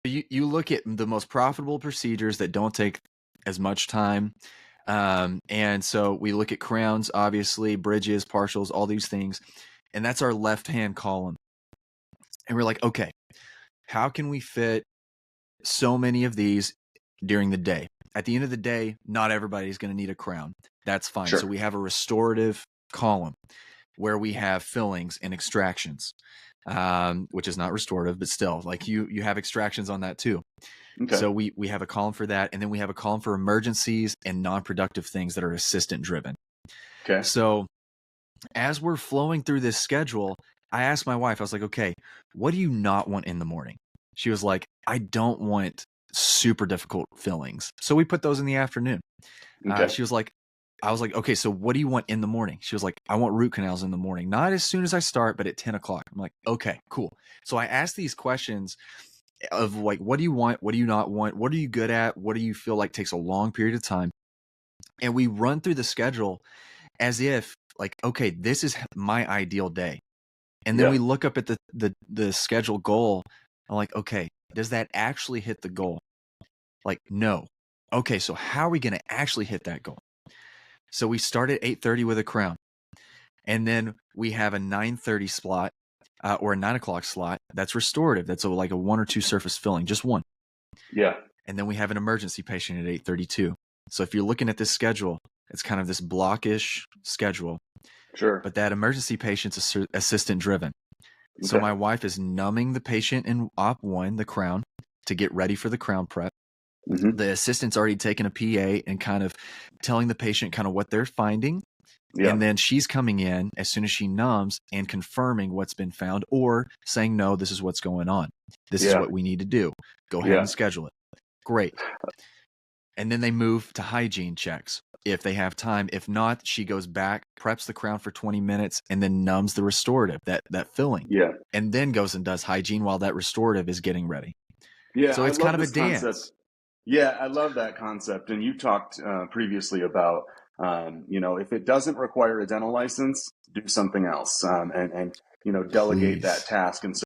you look at the most profitable procedures that don't take as much time. And so we look at crowns, obviously, bridges, partials, all these things. And that's our left-hand column. And we're like, okay, how can we fit so many of these during the day? At the end of the day, not everybody's going to need a crown. That's fine. Sure. So we have a restorative column where we have fillings and extractions, which is not restorative, but still, like you have extractions on that too. Okay. So we have a column for that. And then we have a column for emergencies and non-productive things that are assistant driven. Okay. So as we're flowing through this schedule, I asked my wife, I was like, okay, what do you not want in the morning? She was like, I don't want super difficult fillings. So we put those in the afternoon. Okay. She was like, I was like, okay, so what do you want in the morning? She was like, I want root canals in the morning. Not as soon as I start, but at 10 o'clock. I'm like, okay, cool. So I asked these questions of like, what do you want? What do you not want? What are you good at? What do you feel like takes a long period of time? And we run through the schedule as if like, okay, this is my ideal day. And then we look up at the schedule goal. I'm like, okay, does that actually hit the goal? Like, no. Okay, so how are we going to actually hit that goal? So we start at 8:30 with a crown. And then we have a 9:30 slot or a 9 o'clock slot. That's restorative. That's like a 1 or 2 surface filling, just one. Yeah. And then we have an emergency patient at 8:32. So if you're looking at this schedule, it's kind of this blockish schedule. Sure. But that emergency patient's assistant driven. So my wife is numbing the patient in op 1, the crown, to get ready for the crown prep. Mm-hmm. The assistant's already taken a PA and kind of telling the patient kind of what they're finding. Yeah. And then she's coming in as soon as she numbs and confirming what's been found or saying, no, this is what's going on. This is what we need to do. Go ahead and schedule it. Great. And then they move to hygiene checks if they have time. If not, she goes back, preps the crown for 20 minutes, and then numbs the restorative, that filling. Yeah. And then goes and does hygiene while that restorative is getting ready. Yeah. So it's kind of a dance. Concept. Yeah, I love that concept. And you talked previously about, if it doesn't require a dental license, do something else and delegate that task. And so